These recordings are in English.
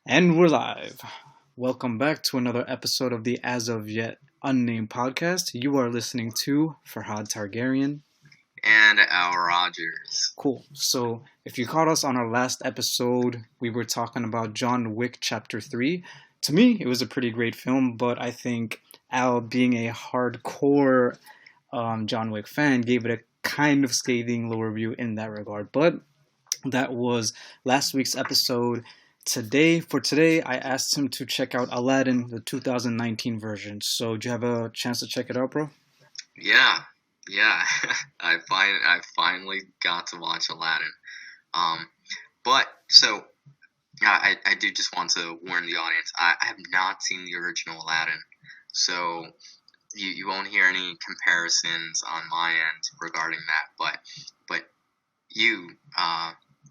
And we're live. Welcome back to another episode of the As of Yet Unnamed podcast. You are listening to Faerhad Targaryen. And Al Rogers. Cool. So, if you caught us on our last episode, we were talking about John Wick Chapter 3. To me, it was a pretty great film, but I think Al, being a hardcore John Wick fan, gave it a kind of scathing low review in that regard. But that was last week's episode. For today, I asked him to check out Aladdin, the 2019 version. So, do you have a chance to check it out, bro? Yeah, yeah. I finally got to watch Aladdin. Um, but so I do just want to warn the audience. I have not seen the original Aladdin, so you won't hear any comparisons on my end regarding that. But you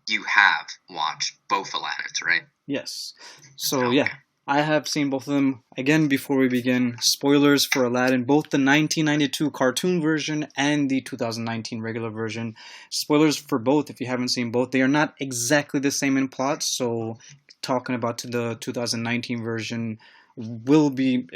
you have watched both Aladdins, right? Yes. So, yeah, Okay. I have seen both of them. Again, before we begin, spoilers for Aladdin, both the 1992 cartoon version and the 2019 regular version. Spoilers for both if you haven't seen both. They are not exactly the same in plot, so talking about the 2019 version will be,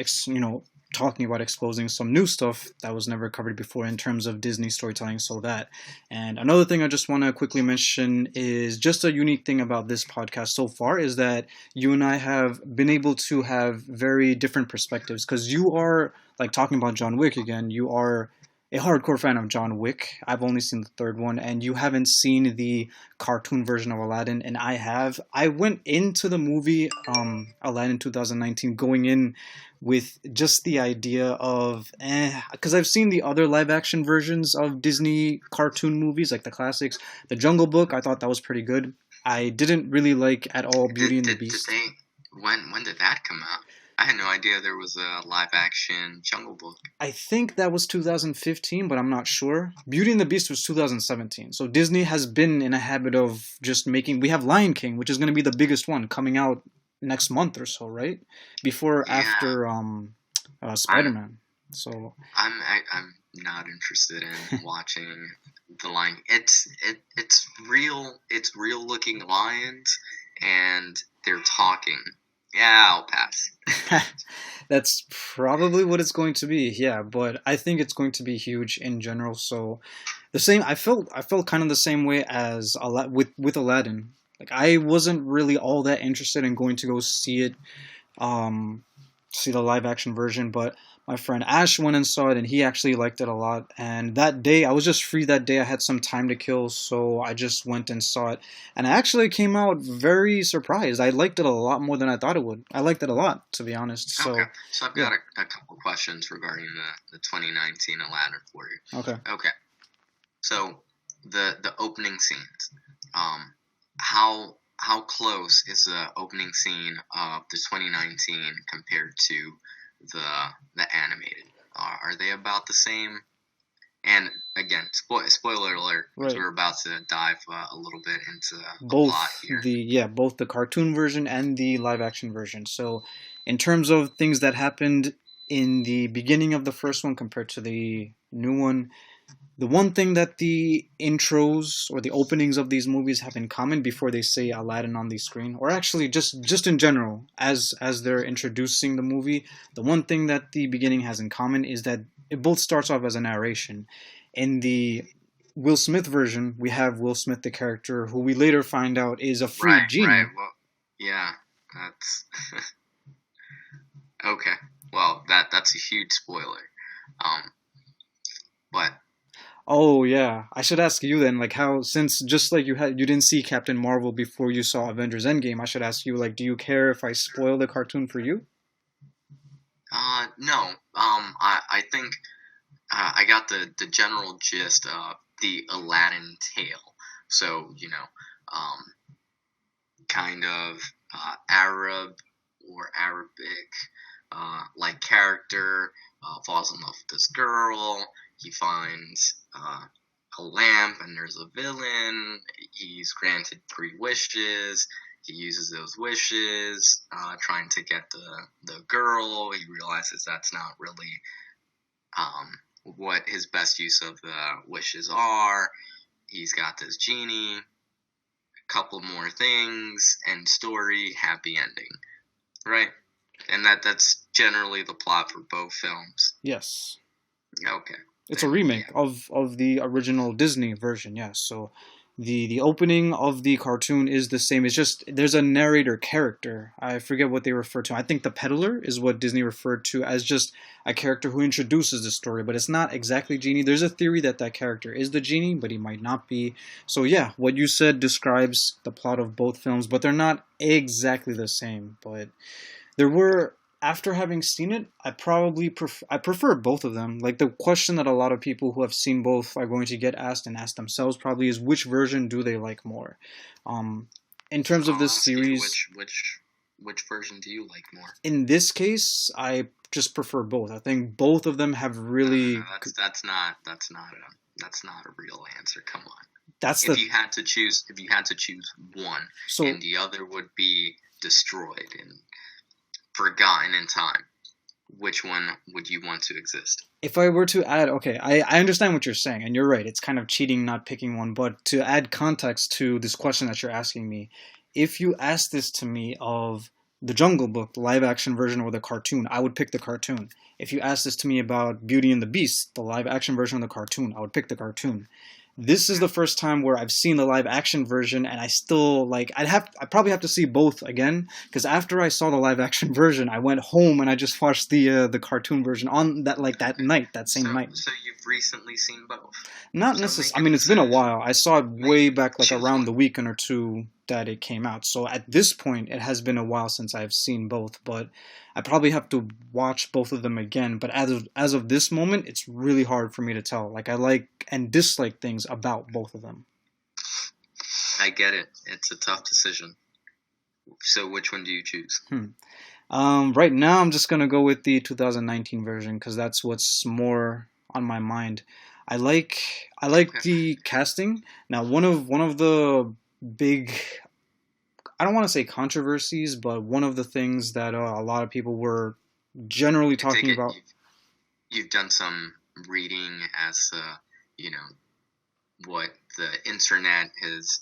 talking about exposing some new stuff that was never covered before in terms of Disney storytelling, so that. And another thing I just want to quickly mention is just a unique thing about this podcast so far is that you and I have been able to have very different perspectives because you are like talking about John Wick again. You are a hardcore fan of John Wick. I've only seen the third one, and you haven't seen the cartoon version of Aladdin, and I have. I went into the movie Aladdin 2019 going in with just the idea of because I've seen the other live action versions of Disney cartoon movies like the classics. The Jungle Book, I thought that was pretty good. I didn't really like at all Beauty Did, and the did, did Beast. they when did that come out? I had no idea there was a live action Jungle Book. I think that was 2015, but I'm not sure. Beauty and the Beast was 2017. So Disney has been in a habit of just making. We have Lion King, which is going to be the biggest one coming out next month or so, right? Before Yeah, after Spider I'm Man. So I'm not interested in watching the lion. It's real looking lions, and they're talking. Yeah, I'll pass. that's probably what it's going to be. Yeah, but I think it's going to be huge in general. So the same. I felt kind of the same way as with Aladdin. Like I wasn't really all that interested in going to go see it see the live action version, but my friend Ash went and saw it and he actually liked it a lot. And that day, I was just free that day. I had some time to kill, so I just went and saw it. And I actually came out very surprised. I liked it a lot more than I thought it would. I liked it a lot, to be honest. Okay, So, so I've yeah. got a couple questions regarding the 2019 Aladdin for you. Okay. Okay, so the opening scenes. How close is the opening scene of the 2019 compared to the animated? Are they about the same? And again, spoiler alert, because Right. we're about to dive a little bit into the plot Both here. the yeah, both the cartoon version and the live action version. So, in terms of things that happened in the beginning of the first one compared to the new one, the one thing that the intros or the openings of these movies have in common before they say Aladdin on the screen, or actually just in general, as they're introducing the movie, the one thing that the beginning has in common is that it both starts off as a narration. In the Will Smith version, we have Will Smith, the character, who we later find out is a freed Right, right. genie. Well, yeah, that's okay. Well, that's a huge spoiler. Um, but Oh yeah, I should ask you then, like how since just like you didn't see Captain Marvel before you saw Avengers Endgame, I should ask you like, do you care if I spoil the cartoon for you? no. I think I got the general gist of the Aladdin tale. So kind of Arab or Arabic like character falls in love with this girl. He finds a lamp, and there's a villain. He's granted three wishes. He uses those wishes, trying to get the girl. He realizes that's not really what his best use of the wishes are. He's got this genie. couple more things, end story, happy ending, right? And that's generally the plot for both films. Yes. Okay. It's a Then, remake yeah. of the original Disney version, yes. So the opening of the cartoon is the same. It's just there's a narrator character. I forget what they refer to. I think the peddler is what Disney referred to as just a character who introduces the story, but it's not exactly Genie. There's a theory that that character is the Genie, but he might not be. So yeah, what you said describes the plot of both films, but they're not exactly the same. But there were after having seen it, I prefer both of them. Like the question that a lot of people who have seen both are going to get asked and ask themselves probably is which version do they like more? Um, in terms of I'll this ask you series, which version do you like more? in this case, I just prefer both. I think both of them have No. really. That's not a real answer. Come on. That's If the you had to choose, one, so and the other would be destroyed and forgotten in time, which one would you want to exist? if I were to add, okay, I understand what you're saying, and you're right. It's kind of cheating not picking one, but to add context to this question that you're asking me, if you asked this to me of the Jungle Book, the live action version, or the cartoon, I would pick the cartoon. If you asked this to me about Beauty and the Beast, the live action version of the cartoon, I would pick the cartoon. This is the first time where I've seen the live action version, and I still like. I probably have to see both again because after I saw the live action version, I went home and I just watched the cartoon version on that Okay. night, that same So night. so you've recently seen both. Not So necessarily. make I a mean, it's been a decision. while. I saw it way back, like Choose around one. the weekend or two that it came out. So at this point, it has been a while since I've seen both. But I probably have to watch both of them again. But as of this moment, it's really hard for me to tell. Like I like and dislike things about both of them. I get it. It's a tough decision. So which one do you choose? Hmm. Right now, I'm just gonna go with the 2019 version because that's what's more on my mind. I like I like Okay. the casting. Now, one of the big I don't want to say controversies, but one of the things that a lot of people were generally I take talking it about. you've done some reading as you know what the internet has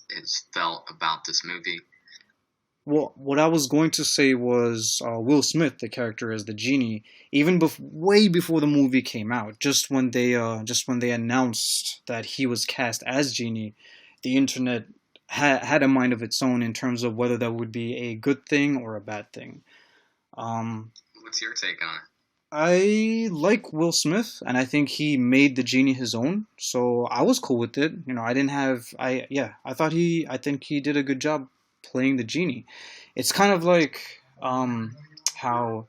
felt about this movie. Well, what I was going to say was Will Smith, the character as the genie, even way before the movie came out, just when they announced that he was cast as genie, the internet had a mind of its own in terms of whether that would be a good thing or a bad thing. Um, What's your take on it? I like Will Smith, and I think he made the genie his own, so I was cool with it. I didn't have, I yeah, I think he did a good job playing the genie. It's kind of like how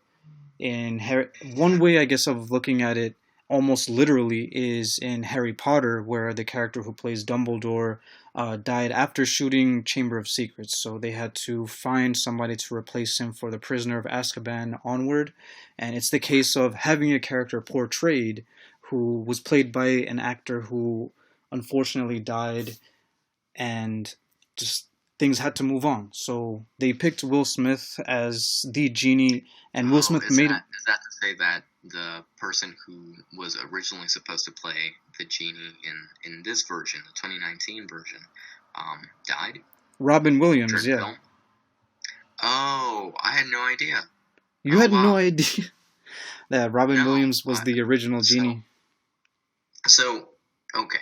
in Harry, one way I guess of looking at it almost literally is in Harry Potter, where the character who plays Dumbledore died after shooting Chamber of Secrets, so they had to find somebody to replace him for the Prisoner of Azkaban onward, and it's the case of having a character portrayed who was played by an actor who unfortunately died and just things had to move on. So they picked Will Smith as the genie, and Will Oh, Smith made. is that to say that the person who was originally supposed to play the genie in this version, the 2019 version, died Robin Williams, during yeah. film? Oh, I had no idea. You Oh had no wow, idea that Robin no. Williams was the original So genie. so okay.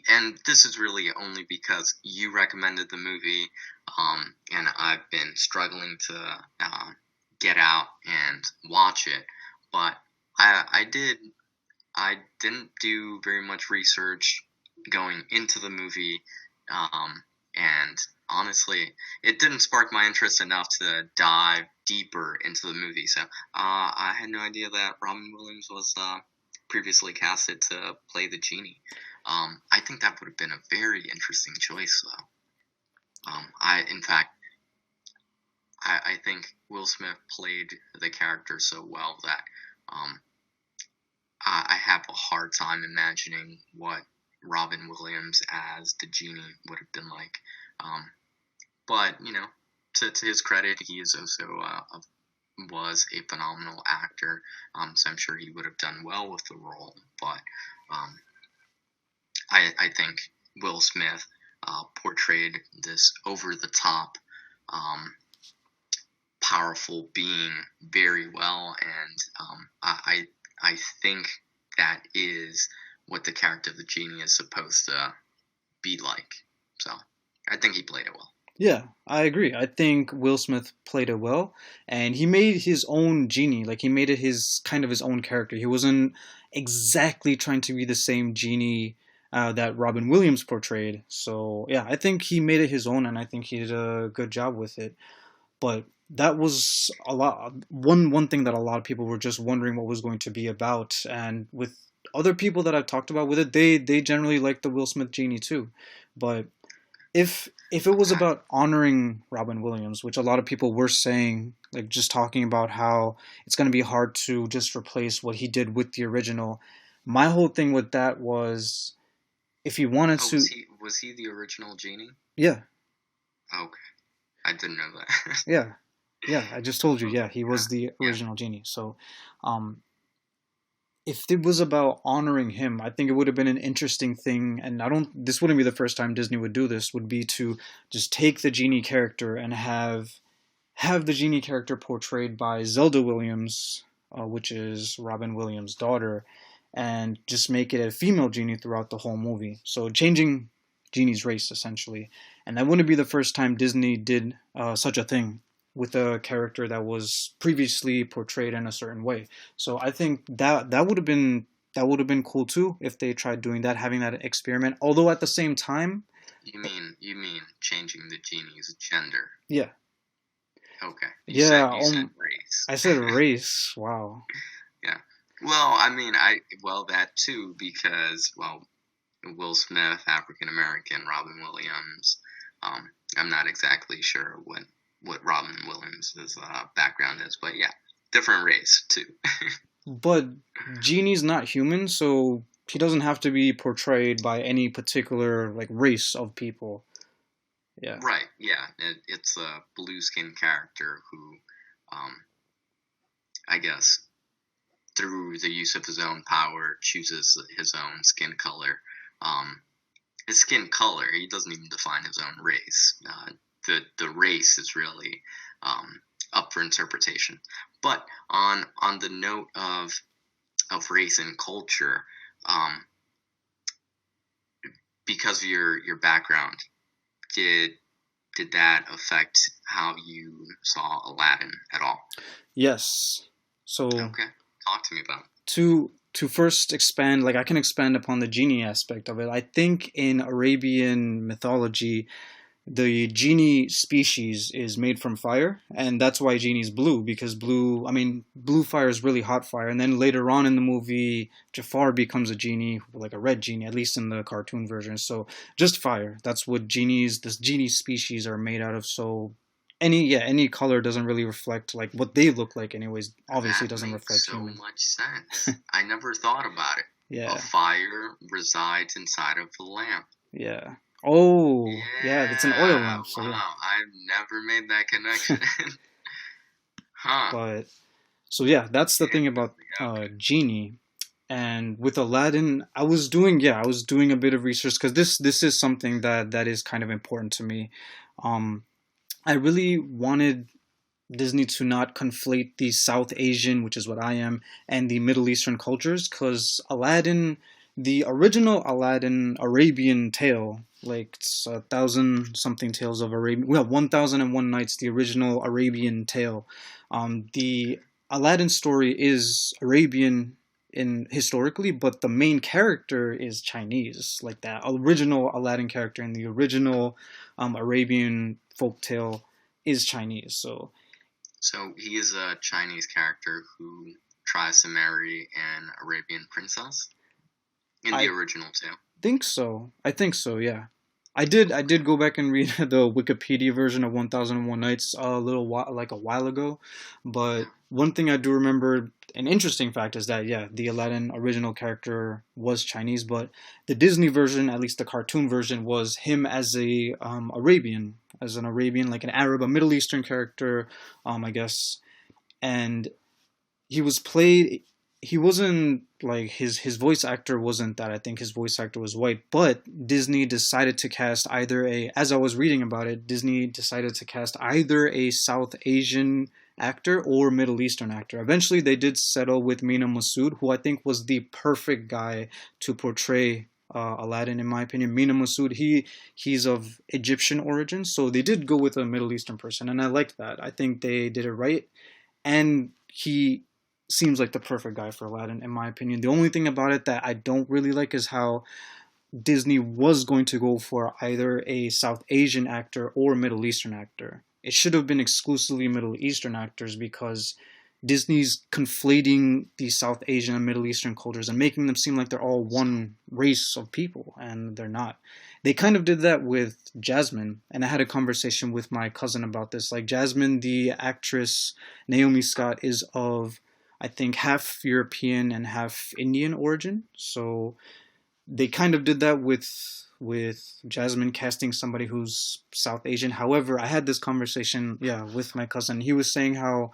And this is really only because you recommended the movie, and I've been struggling to get out and watch it. But I didn't do very much research going into the movie, and honestly, it didn't spark my interest enough to dive deeper into the movie. So I had no idea that Robin Williams was previously casted to play the genie. I think that would have been a very interesting choice, though. In fact, I think Will Smith played the character so well that um, I have a hard time imagining what Robin Williams as the genie would have been like. But to his credit, he is also was a phenomenal actor. So I'm sure he would have done well with the role. But um, I think Will Smith portrayed this over the top, um, powerful being very well, and I think that is what the character of the genie is supposed to be like. So I think he played it well. Yeah, I agree. I think Will Smith played it well, and he made his own genie. Like he made it his kind of his own character. He wasn't exactly trying to be the same genie that Robin Williams portrayed. So yeah, I think he made it his own, and I think he did a good job with it. But that was a lot. One thing that a lot of people were just wondering what was going to be about, and with other people that I've talked about with it, they generally like the Will Smith genie too. But if it was Okay. about honoring Robin Williams, which a lot of people were saying, like just talking about how it's going to be hard to just replace what he did with the original. My whole thing with that was if he wanted Oh, to, was he the original genie? yeah, Okay, I didn't know that. yeah, yeah. I just told you, yeah, he Yeah, was the yeah. original genie. So, um, if it was about honoring him, I think it would have been an interesting thing. And I don't, this wouldn't be the first time Disney would do this. Would be to just take the genie character and have the genie character portrayed by Zelda Williams, which is Robin Williams' daughter, and just make it a female genie throughout the whole movie. So changing Genie's race essentially, and that wouldn't be the first time Disney did such a thing with a character that was previously portrayed in a certain way. So I think that would have been cool too if they tried doing that, having that experiment. Although at the same time, You mean changing the genie's gender? yeah, Okay. yeah, You said race. I said race. Wow. Yeah. Well, I mean, that too, because Will Smith, African American, Robin Williams. I'm not exactly sure what Robin Williams' background is, but yeah, different race too. But Genie's not human, so he doesn't have to be portrayed by any particular like race of people. Yeah. Right. Yeah. It's a blue skin character who, um, I guess, through the use of his own power, chooses his own skin color. Um, his skin color, he doesn't even define his own race. The race is really up for interpretation. But on the note of race and culture, um, because of your background, did did that affect how you saw Aladdin at all? Yes. So Okay, talk to me about it. to first expand, like I can expand upon the genie aspect of it. I think in Arabian mythology, the genie species is made from fire, and that's why genie's blue, because blue, I mean, blue fire is really hot fire. And then later on in the movie, Jafar becomes a genie, like a red genie, at least in the cartoon version. So just fire. That's what this genie species are made out of. So any color doesn't really reflect like what they look like anyways. Obviously That doesn't makes reflect so human. much sense. I never thought about it. A Yeah. fire resides inside of the lamp. Yeah. Oh, yeah, that's an oil Yeah, lamp, so yeah. wow, I've never made that connection. Huh. But so yeah, that's the thing about Interesting. Okay. Genie. And with Aladdin, I was doing a bit of research because this is something that is kind of important to me. Um, I really wanted Disney to not conflate the South Asian, which is what I am, and the Middle Eastern cultures, because Aladdin, the original Aladdin Arabian tale, like it's a thousand something tales of Arabian, well, 1001 Nights, the original Arabian tale. The Aladdin story is Arabian in historically, but the main character is Chinese, like that original Aladdin character in the original Arabian folktale is Chinese. So So he is a Chinese character who tries to marry an Arabian princess in the I original tale. think so. I think so. Yeah. I did go back and read the Wikipedia version of 1001 Nights a little while, like a while ago, but Yeah. one thing I do remember, an interesting fact is that yeah, the Aladdin original character was Chinese, but the Disney version, at least the cartoon version, was him as a Arabian, as an Arabian, like an Arab, a Middle Eastern character, I guess, and he was played. he wasn't like his voice actor wasn't that. I think his voice actor was white, but Disney decided to cast either a as I was reading about it, Disney decided to cast either a South Asian actor or Middle Eastern actor. Eventually they did settle with Mina Masood, who I think was the perfect guy to portray Aladdin, in my opinion. Mina Masood, he's of Egyptian origin, so they did go with a Middle Eastern person, and I liked that. I think they did it right, and he seems like the perfect guy for Aladdin, in my opinion. The only thing about it that I don't really like is how Disney was going to go for either a South Asian actor or a Middle Eastern actor. It should have been exclusively Middle Eastern actors because Disney's conflating the South Asian and Middle Eastern cultures and making them seem like they're all one race of people, and they're not. They kind of did that with Jasmine, and I had a conversation with my cousin about this. Like, Jasmine, the actress Naomi Scott, is of, I think, half European and half Indian origin. So they kind of did that with Jasmine, casting somebody who's South Asian. However, I had this conversation, yeah, with my cousin. He was saying how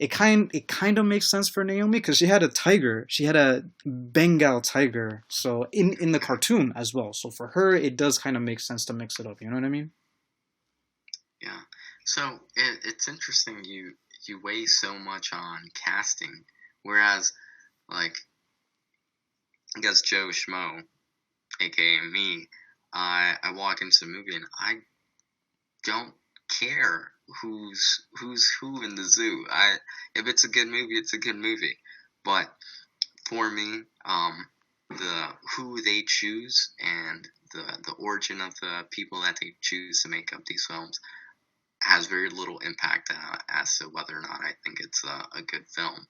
it kind of makes sense for Naomi because she had a tiger. She had a Bengal tiger. So in the cartoon as well. So for her, it does kind of make sense to mix it up. You know what I mean? Yeah. So it's interesting you weigh so much on casting, whereas like I guess Joe Schmo, aka me, I walk into the movie and I don't care who's who in the zoo. If it's a good movie, it's a good movie. But for me, the who they choose and the origin of the people that they choose to make up these films has very little impact as to whether or not I think it's a good film.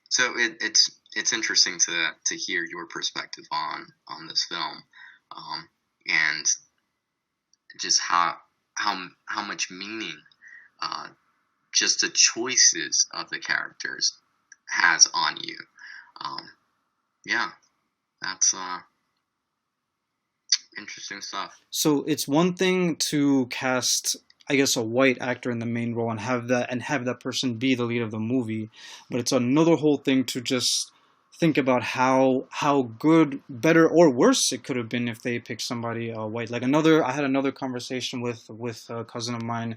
So it's interesting to hear your perspective on this film, and just how much meaning just the choices of the characters has on you. Yeah, that's interesting stuff. So it's one thing to cast, I guess, a white actor in the main role and have that person be the lead of the movie, but it's another whole thing to just think about how good, better, or worse it could have been if they picked somebody white. Like I had another conversation with a cousin of mine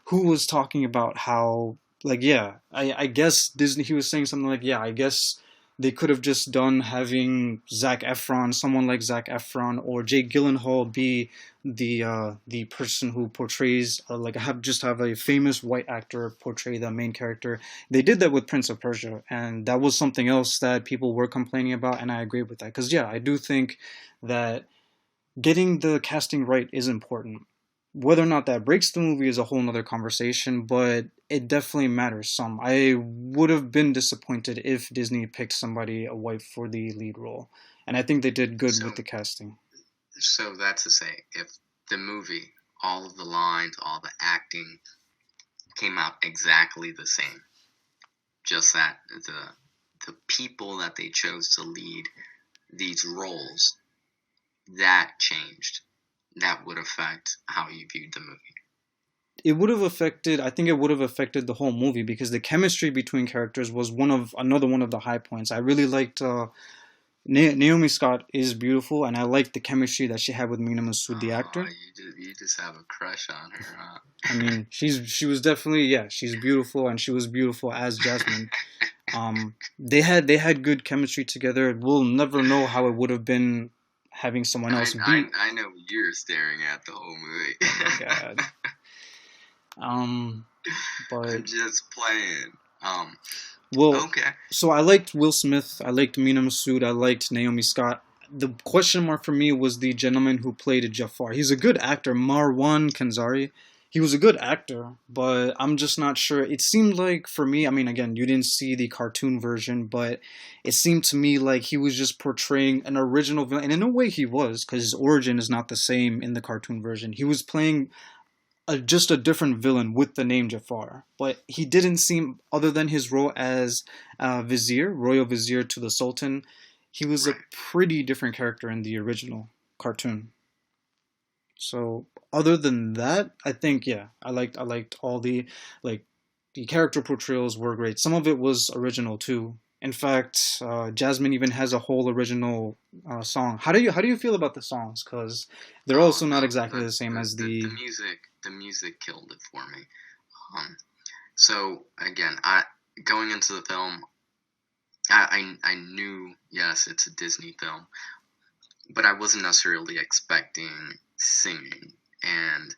who was talking about how, like, yeah, I guess Disney. He was saying something like, yeah, I guess they could have just done having someone like Zac Efron or Jake Gyllenhaal be the person who portrays like have a famous white actor portray the main character. They did that with Prince of Persia, and that was something else that people were complaining about, and I agree with that because yeah, I do think that getting the casting right is important. Whether or not that breaks the movie is a whole nother conversation, but it definitely matters some. I would have been disappointed if Disney picked somebody a white for the lead role, and I think they did good with the casting. So that's to say, if the movie, all of the lines, all the acting came out exactly the same, just that the people that they chose to lead these roles, that changed, that would affect how you viewed the movie. It would have affected. I think it would have affected the whole movie because the chemistry between characters was another one of the high points. I really liked. Naomi Scott is beautiful, and I liked the chemistry that she had with Mina Masood, the actor. You just have a crush on her, huh? I mean, she was definitely, yeah, she's beautiful, and she was beautiful as Jasmine. They had good chemistry together. We'll never know how it would have been having someone else be. I know you're staring at the whole movie. Oh my god. But I'm just playing. well, Okay. so I liked Will Smith. I liked Mina Masood. I liked Naomi Scott. The question mark for me was the gentleman who played Jafar. He's a good actor, Marwan Kanzari. He was a good actor, but I'm just not sure. It seemed like, for me, I mean, again, you didn't see the cartoon version, but it seemed to me like he was just portraying an original villain. And in a way he was, because his origin is not the same in the cartoon version. He was playing just a different villain with the name Jafar. But he didn't seem, other than his role as Vizier, Royal Vizier to the Sultan, he was a pretty different character in the original cartoon. So other than that, I think yeah, I liked all the like the character portrayals were great. Some of it was original too, In fact, Jasmine even has a whole original song. How do you feel about the songs? Because they're Oh also not no, exactly the same as the the. music killed it for me. So again, I going into the film, I knew, yes, it's a Disney film, but I wasn't necessarily expecting singing, and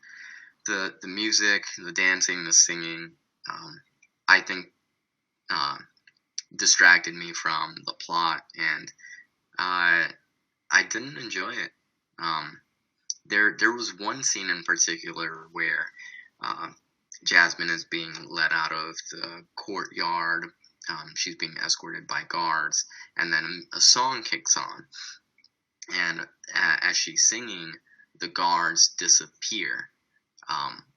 the music, the dancing, the singing, I think uh, distracted me from the plot, and I didn't enjoy it. Um, there was one scene in particular where uh, Jasmine is being led out of the courtyard. She's being escorted by guards, and then a song kicks on, and as she's singing, the guards disappear,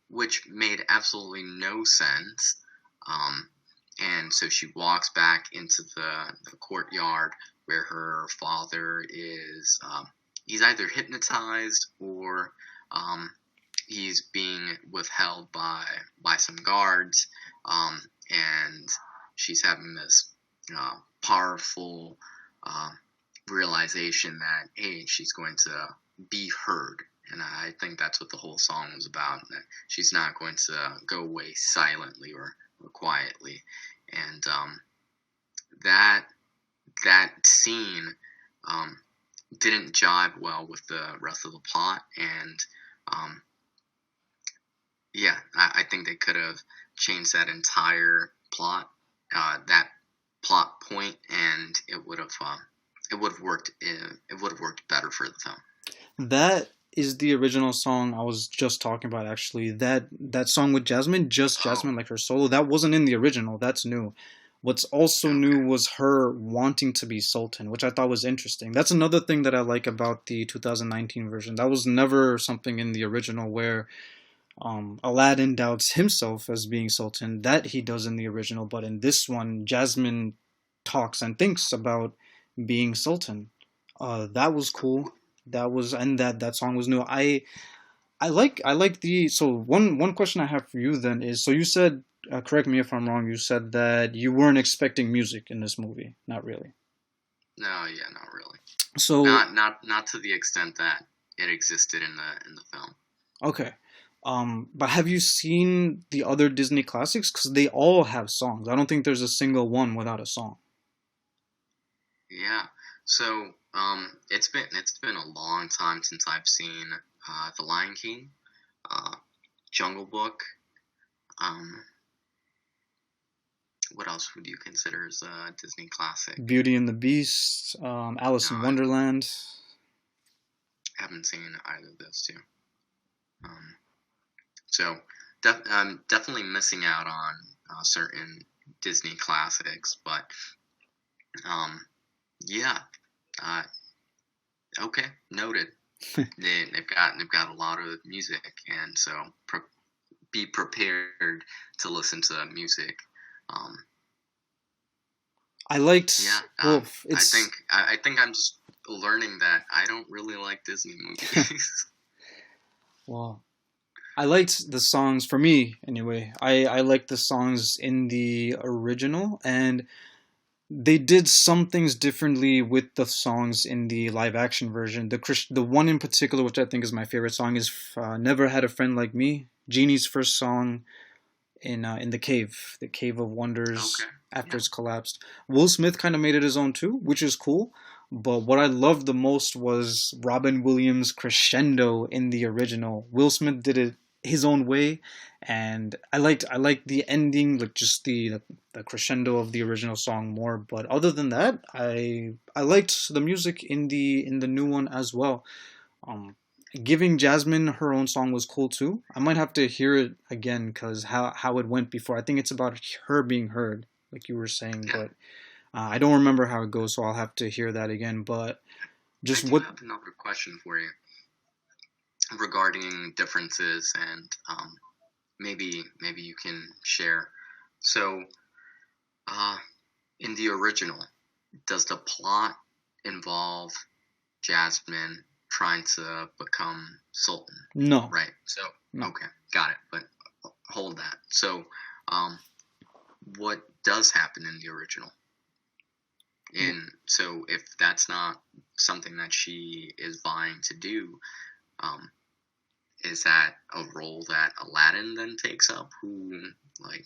which made absolutely no sense. Um, and so she walks back into the courtyard where her father is. He's either hypnotized or um, he's being withheld by some guards, and she's having this powerful uh, realization that, hey, she's going to be heard. And I think that's what the whole song was about, that she's not going to go away silently or quietly. And that that scene um, didn't jive well with the rest of the plot, and um, yeah, I think they could have changed that entire plot, that plot point, and it would have worked. It would have worked better for the film. That is the original song I was just talking about. Actually, that song with Jasmine, just Oh, Jasmine, like her solo, that wasn't in the original. That's new. What's also new okay. was her wanting to be Sultan, which I thought was interesting. That's another thing that I like about the 2019 version. That was never something in the original where Aladdin doubts himself as being Sultan. That he does in the original, but in this one, Jasmine talks and thinks about being Sultan. That was cool. That was and that song was new. I like the so one question I have for you then is so you said correct me if I'm wrong. You said that you weren't expecting music in this movie. Not really. No, yeah, not really. So Not to the extent that it existed in the film. okay. But have you seen the other Disney classics? Because they all have songs. I don't think there's a single one without a song. Yeah. So it's been a long time since I've seen The Lion King, uh, Jungle Book. Um, what else would you consider as a Disney classic? Beauty and the Beast, Alice No, in I Wonderland. haven't seen either of those two. Um, so I'm definitely missing out on certain Disney classics, but um, yeah. Uh, okay, noted. They've got a lot of music, and so be prepared to listen to that music. Um, I liked. yeah, Well, I it's think I think I'm just learning that I don't really like Disney movies. well. I liked the songs for me anyway. I liked the songs in the original, and they did some things differently with the songs in the live action version. The one in particular, which I think is my favorite song, is "Never Had a Friend Like Me." Genie's first song in the Cave of Wonders Okay, after yeah, it's collapsed. Will Smith kind of made it his own too, which is cool. But what I loved the most was Robin Williams' crescendo in the original. Will Smith did it his own way, and I liked the ending, like just the crescendo of the original song more. But other than that, I liked the music in the new one as well. Um, Giving Jasmine her own song was cool too. I might have to hear it again because how it went before. I think it's about her being heard, like you were saying, yeah. but I don't remember how it goes, so I'll have to hear that again. But I just do what? have another question for you regarding differences, and maybe you can share. So, uh, in the original, does the plot involve Jasmine trying to become Sultan? No, Right. So, no. okay, got it. But hold that. So, um, what does happen in the original? And so if that's not something that she is vying to do, um, is that a role that Aladdin then takes up? Who, like,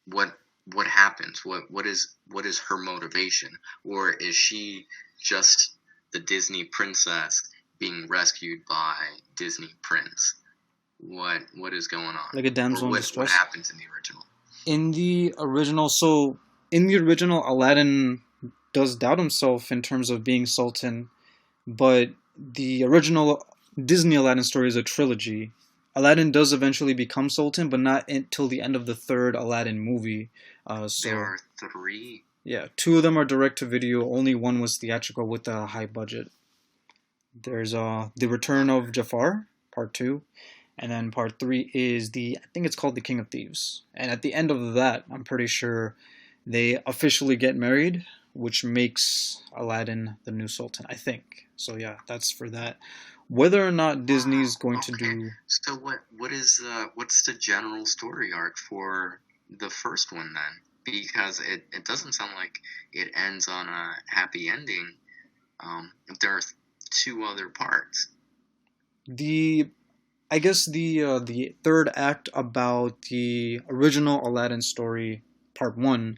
what what happens? What is her motivation? Or is she just the Disney princess being rescued by Disney prince? What is going on? Like a Or damsel in what distress. happens in the original? In the original, Aladdin does doubt himself in terms of being Sultan, but the original Disney Aladdin story is a trilogy. Aladdin does eventually become Sultan, but not until the end of the third Aladdin movie. There So are three. yeah, two of them are direct to video. Only one was theatrical with a high budget. There's the Return of Jafar, part two, and then part three is I think it's called the King of Thieves. And at the end of that, I'm pretty sure they officially get married, which makes Aladdin the new Sultan, I think. So yeah, that's for that. Whether or not Wow. Disney's going to Okay. do, So what's the general story arc for the first one then? Because it doesn't sound like it ends on a happy ending. If there are two other parts. the I guess the third act about the original Aladdin story, part one,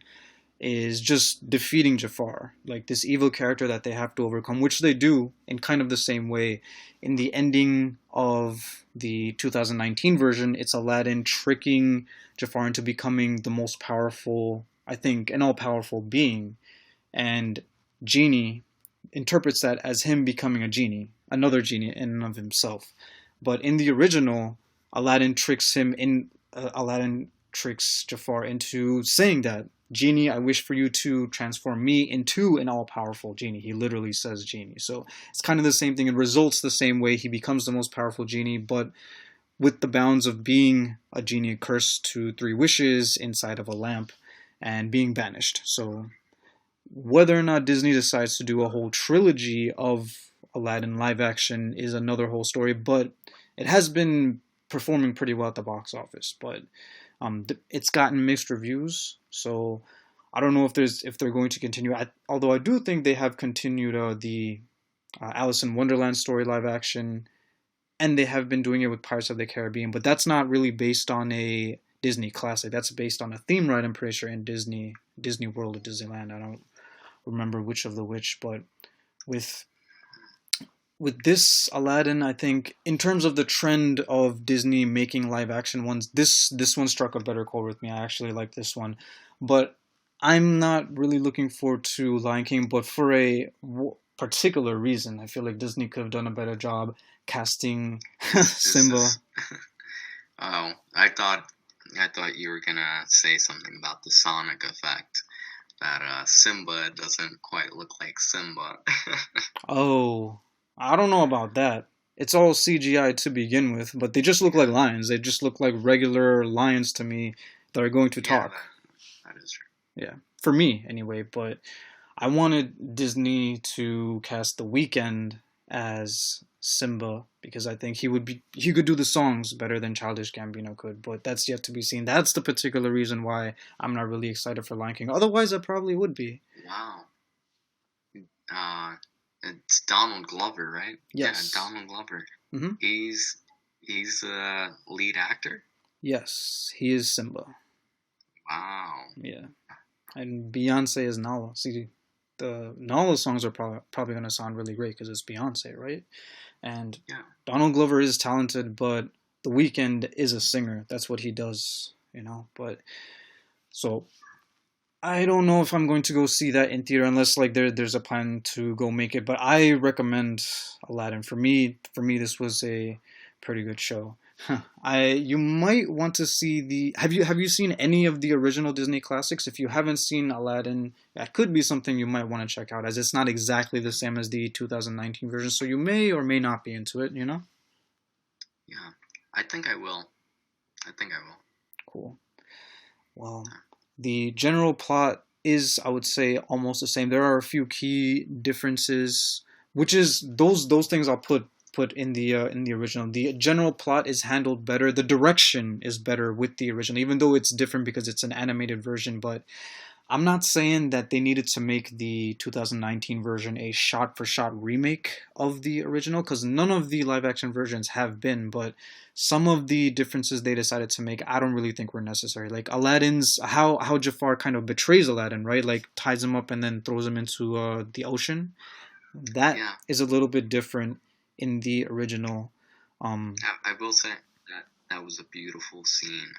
is just defeating Jafar, like this evil character that they have to overcome, which they do in kind of the same way. In the ending of the 2019 version, it's Aladdin tricking Jafar into becoming the most powerful, I think, an all powerful being. And Genie interprets that as him becoming a genie, another genie in and of himself. But in the original, Aladdin tricks Jafar into saying that, Genie, I wish for you to transform me into an all powerful genie. He literally says genie. So it's kind of the same thing. It results the same way. He becomes the most powerful genie, but with the bounds of being a genie cursed to three wishes inside of a lamp and being banished. So whether or not Disney decides to do a whole trilogy of Aladdin live action is another whole story, but it has been performing pretty well at the box office. But it's gotten mixed reviews, so I don't know if they're going to continue. Although I do think they have continued the Alice in Wonderland story live action, and they have been doing it with Pirates of the Caribbean. But that's not really based on a Disney classic. That's based on a theme ride, I'm pretty sure, in Disney World or Disneyland. I don't remember which of the which, but with this Aladdin, I think in terms of the trend of Disney making live action ones, this one struck a better chord with me. I actually like this one, but I'm not really looking forward to Lion King, but for a particular reason. I feel like Disney could have done a better job casting This Simba. is oh, I thought you were gonna say something about the Sonic effect. That Simba doesn't quite look like Simba. Oh, I don't know about that. It's all CGI to begin with, but they just look like Yeah, lions. They just look like regular lions to me that are going to yeah, talk. that is true. Yeah, for me anyway. But I wanted Disney to cast The Weeknd as Simba because I think he could do the songs better than Childish Gambino could. But that's yet to be seen. That's the particular reason why I'm not really excited for Lion King. Otherwise, I probably would be. Wow. Uh, it's Donald Glover, right? Yeah, Yes. Donald Glover. Hmm. He's he's a lead actor. Yes, he is Simba. Wow. Yeah. And Beyonce is Nala. See, the Nala songs are probably going to sound really great because it's Beyonce, right? And Yeah. Donald Glover is talented, but The Weeknd is a singer. That's what he does, But so I don't know if I'm going to go see that in theater unless like there's a plan to go make it. But I recommend Aladdin. For me, this was a pretty good show. You might want to see the. Have you seen any of the original Disney classics? If you haven't seen Aladdin, that could be something you might want to check out, as it's not exactly the same as the 2019 version. So you may or may not be into it. Yeah. I think I will. I think I will. Cool. Well, the general plot is, I would say, almost the same. There are a few key differences, which is those things I'll put in the original. The general plot is handled better. The direction is better with the original, even though it's different because it's an animated version. But I'm not saying that they needed to make the 2019 version a shot for shot remake of the original, because none of the live action versions have been, but some of the differences they decided to make, I don't really think were necessary. Like Aladdin's, how Jafar kind of betrays Aladdin, right? Like ties him up and then throws him into the ocean. That Yeah, is a little bit different in the original. Um, I will say that that was a beautiful scene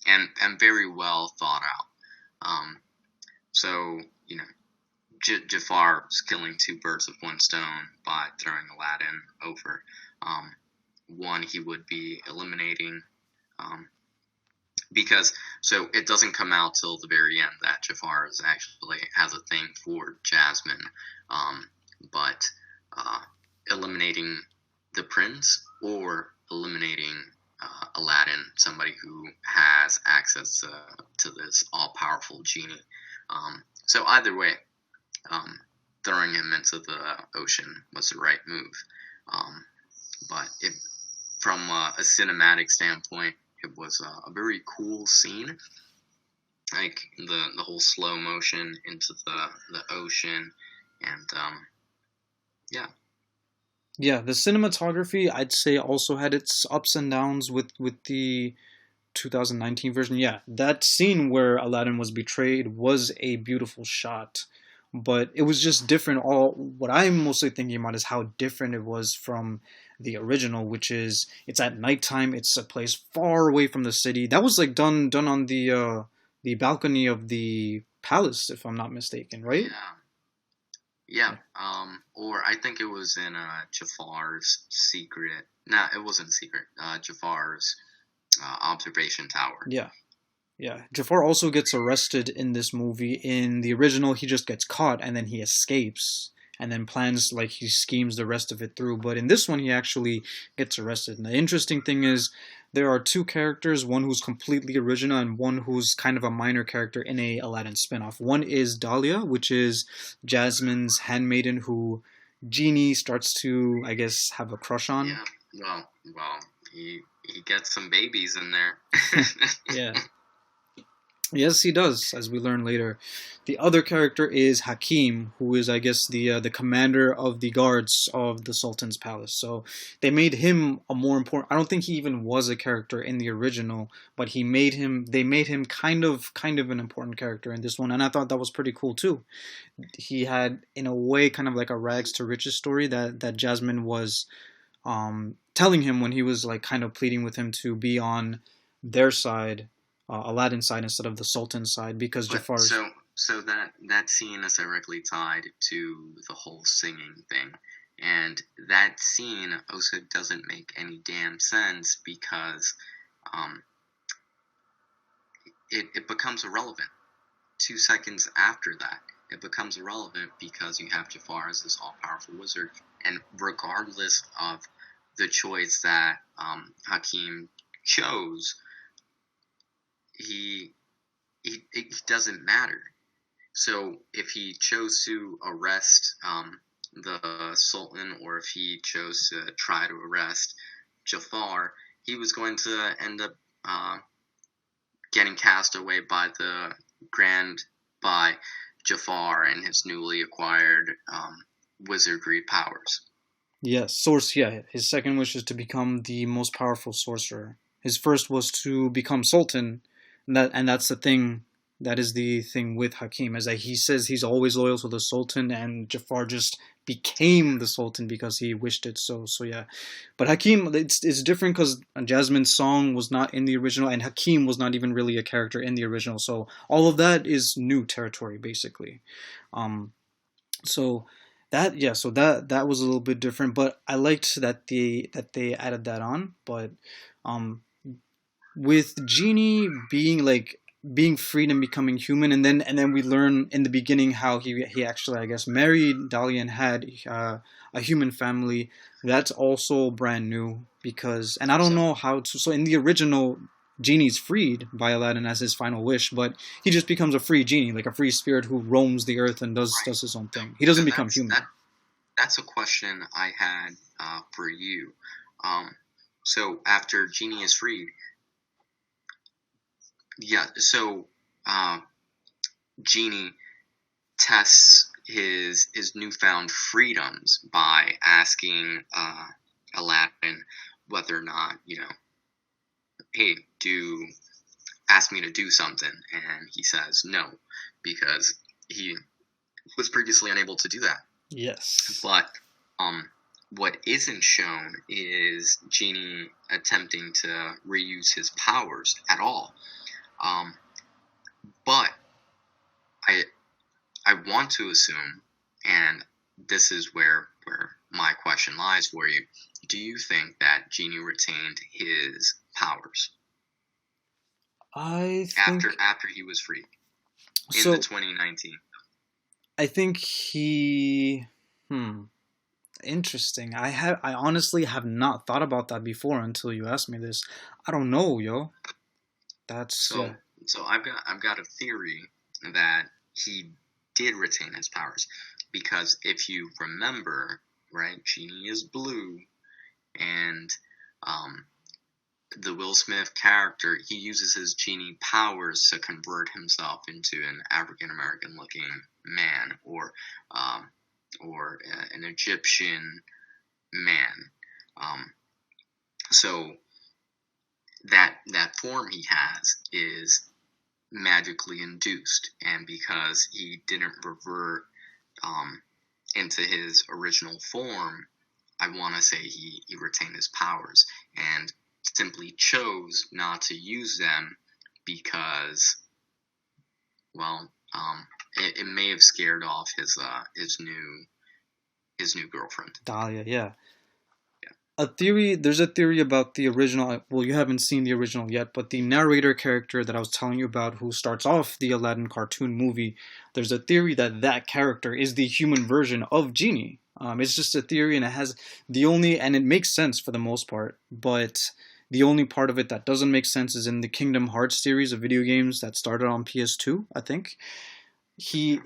and very well thought out. Um, so you know, Jafar's killing two birds with one stone by throwing Aladdin over. Um, One, he would be eliminating, um, because so it doesn't come out till the very end that Jafar is actually has a thing for Jasmine, um, but uh, eliminating the prince or eliminating Aladdin, somebody who has access to this all powerful genie. So either way, um, throwing him into the ocean was the right move. Um, but if from a cinematic standpoint, it was a very cool scene. Like the whole slow motion into the ocean, and yeah, yeah, the cinematography I'd say also had its ups and downs with the 2019 version. Yeah, that scene where Aladdin was betrayed was a beautiful shot, but it was just different. All what I'm mostly thinking about is how different it was from the original, which is it's at nighttime. It's a place far away from the city. That was like done on the balcony of the palace, if I'm not mistaken, right? yeah, yeah. Or I think it was in Jafar's secret. No, it wasn't secret. Jafar's observation tower. Yeah. Yeah, Jafar also gets arrested in this movie. In the original, he just gets caught and then he escapes and then plans, like, he schemes the rest of it through. But in this one, he actually gets arrested. And the interesting thing is, there are two characters, one who's completely original and one who's kind of a minor character in a Aladdin spinoff. One is Dahlia, which is Jasmine's handmaiden who Genie starts to, I guess, have a crush on. Yeah. Well, he gets some babies in there. Yeah. Yes, he does, as we learn later. The other character is Hakim, who is, I guess, the commander of the guards of the Sultan's palace. So they made him a more important. I don't think he even was a character in the original, but he made him. They made him kind of an important character in this one, and I thought that was pretty cool too. He had, in a way, kind of like a rags to riches story that Jasmine was telling him when he was like kind of pleading with him to be on their side, Aladdin's side instead of the Sultan's side, because But Jafar's. so that scene is directly tied to the whole singing thing, and that scene also doesn't make any damn sense because um, it becomes irrelevant 2 seconds after that. It becomes irrelevant because you have Jafar as this all-powerful wizard, and regardless of the choice that Hakim chose, he it doesn't matter. So if he chose to arrest the Sultan, or if he chose to try to arrest Jafar, he was going to end up getting cast away by the grand by Jafar and his newly acquired wizardry powers. Yes, source. Yeah, his second wish is to become the most powerful sorcerer. His first was to become Sultan, and that's the thing. That is the thing with Hakim, is that he says he's always loyal to the Sultan, and Jafar just became the Sultan because he wished it. So yeah, but Hakim, it's different because Jasmine's song was not in the original, and Hakim was not even really a character in the original. So all of that is new territory, basically. Um, so that was a little bit different, but I liked that they added that on. But um, with Genie being freed and becoming human, and then we learn in the beginning how he actually, I guess, married Dahlia and had a human family. That's also brand new because, and I don't So know how to. So in the original, Genie's freed by Aladdin as his final wish, but he just becomes a free genie, like a free spirit who roams the earth and right, does his own thing. He so doesn't become human. that's a question I had for you. Um, so after Genie is freed, yeah. So uh, Genie tests his newfound freedoms by asking Aladdin whether or not, hey, ask me to do something, and he says no because he was previously unable to do that. Yes. But what isn't shown is Genie attempting to reuse his powers at all. But I want to assume, and this is where my question lies for you, do you think that Genie retained his powers I think after he was freed in so. the 2019? I think he. Interesting. I honestly have not thought about that before until you asked me this. I don't know, yo. That's So I've got a theory that he did retain his powers because if you remember, right, Genie is blue, and the Will Smith character, he uses his Genie powers to convert himself into an African American looking man or an Egyptian man. So that form he has is magically induced, and because he didn't revert into his original form, I want to say he retained his powers and simply chose not to use them because, well, it may have scared off his new girlfriend. Dahlia, yeah. Yeah. There's a theory about the original. Well, you haven't seen the original yet, but the narrator character that I was telling you about, who starts off the Aladdin cartoon movie, there's a theory that that character is the human version of Genie. It's just a theory, and and it makes sense for the most part, but the only part of it that doesn't make sense is in the Kingdom Hearts series of video games that started on PS2, I think. The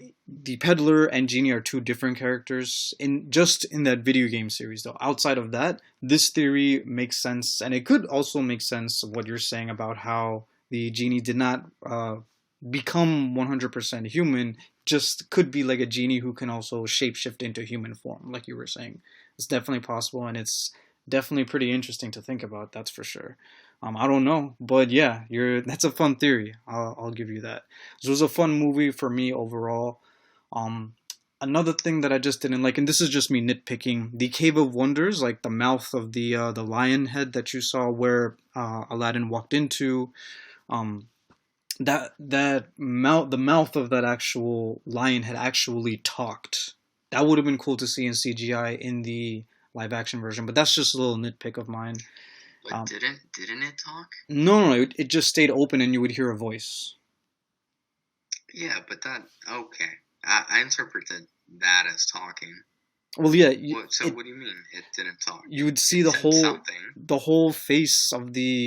peddler and Genie are two different characters in that video game series. Though outside of that, this theory makes sense, and it could also make sense of what you're saying about how the Genie did not become 100% human. Just could be like a Genie who can also shapeshift into human form, like you were saying. It's definitely possible, and it's definitely pretty interesting to think about. That's for sure. I don't know, but yeah, that's a fun theory. I'll give you that. This was a fun movie for me overall. Um, Another thing that I just didn't like, and this is just me nitpicking, the Cave of Wonders, like the mouth of the lion head that you saw where Aladdin walked into. Um, the mouth of that actual lion had actually talked. That would have been cool to see in CGI in the live action version, but that's just a little nitpick of mine. But didn't it talk? No, it just stayed open and you would hear a voice. Yeah, but okay. I interpreted that as talking. Well, yeah. What do you mean it didn't talk? You would see it said something. the whole face of the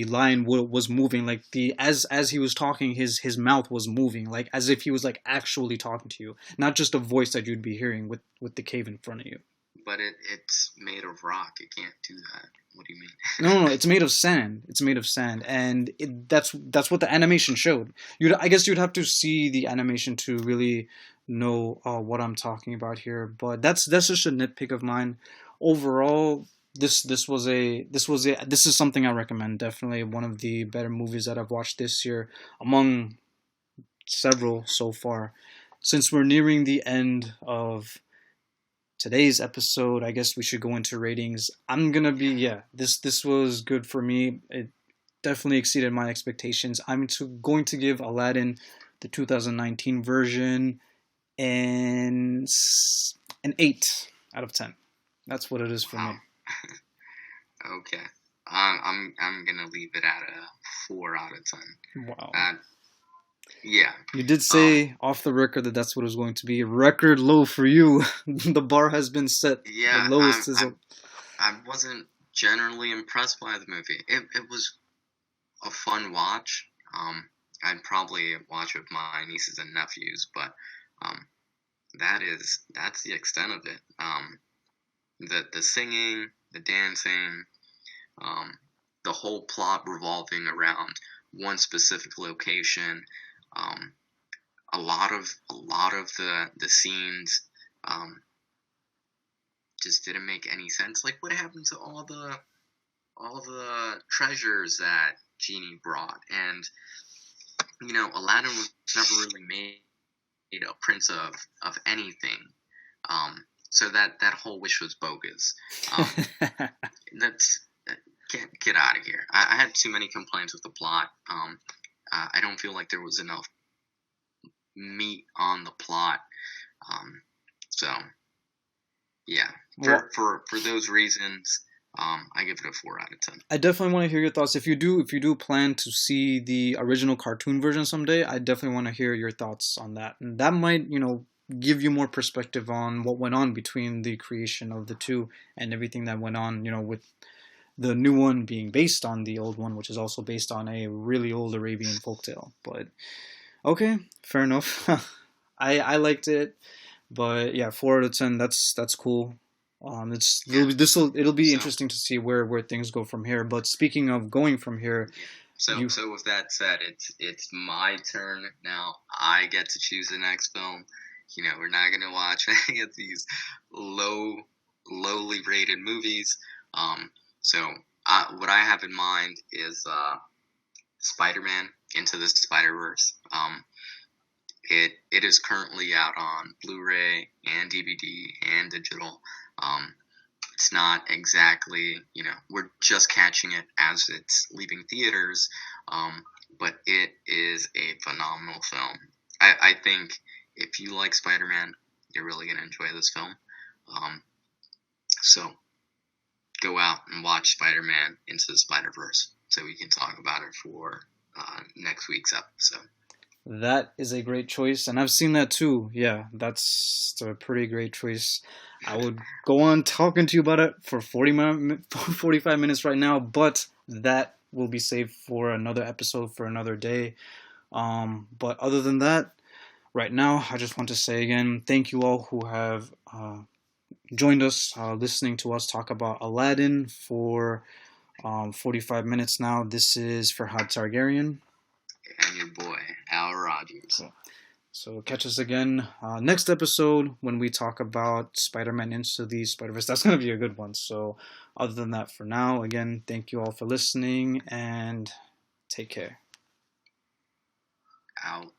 lion was moving, like as he was talking, his mouth was moving, like as if he was like actually talking to you, not just a voice that you'd be hearing with the cave in front of you. But it's made of rock. It can't do that. What do you mean? No, it's made of sand. It's made of sand, and that's what the animation showed. I guess you'd have to see the animation to really know what I'm talking about here. But that's just a nitpick of mine. Overall, this is something I recommend. Definitely one of the better movies that I've watched this year, among several so far. Since we're nearing the end of today's episode, I guess we should go into ratings. I'm gonna be this was good for me. It definitely exceeded my expectations. Going to give Aladdin, the 2019 version, an 8 out of 10. That's what it is for me. Okay, I'm gonna leave it at a 4 out of 10. Wow. Yeah. You did say off the record that that's what it was going to be. Record low for you. The bar has been set. Yeah. The lowest I wasn't generally impressed by the movie. It was a fun watch. I'd probably watch with my nieces and nephews, but that's the extent of it. The singing, the dancing, the whole plot revolving around one specific location. Um, a lot of the scenes just didn't make any sense. Like, what happened to all the treasures that Genie brought? And Aladdin was never really made a prince of anything. So that whole wish was bogus. That's get out of here. I had too many complaints with the plot. I don't feel like there was enough meat on the plot. So yeah, for those reasons, I give it a 4 out of 10. I definitely want to hear your thoughts. If you do plan to see the original cartoon version someday, I definitely want to hear your thoughts on that. And that might, give you more perspective on what went on between the creation of the two and everything that went on, with the new one being based on the old one, which is also based on a really old Arabian folktale. But okay, fair enough. I liked it, but yeah, 4 out of 10. That's cool. It'll be interesting to see where things go from here. But speaking of going from here, so with that said, it's my turn now. I get to choose the next film. We're not gonna watch any of these lowly rated movies. So what I have in mind is Spider-Man Into the Spider-Verse. It is currently out on Blu-ray and DVD and digital. It's not exactly, we're just catching it as it's leaving theaters, but it is a phenomenal film. I think if you like Spider-Man, you're really going to enjoy this film. So go out and watch Spider-Man Into the Spider-Verse so we can talk about it for next week's episode. That is a great choice, and I've seen that too. Yeah, that's a pretty great choice. I would go on talking to you about it for 45 minutes right now, but that will be saved for another episode for another day. But other than that, right now, I just want to say again, thank you all who have joined us, listening to us talk about Aladdin for 45 minutes now. This is Faerhad Targaryen. And your boy, Al Rogers. So catch us again next episode when we talk about Spider-Man Into the Spider-Verse. That's going to be a good one. So other than that, for now, again, thank you all for listening and take care. Out.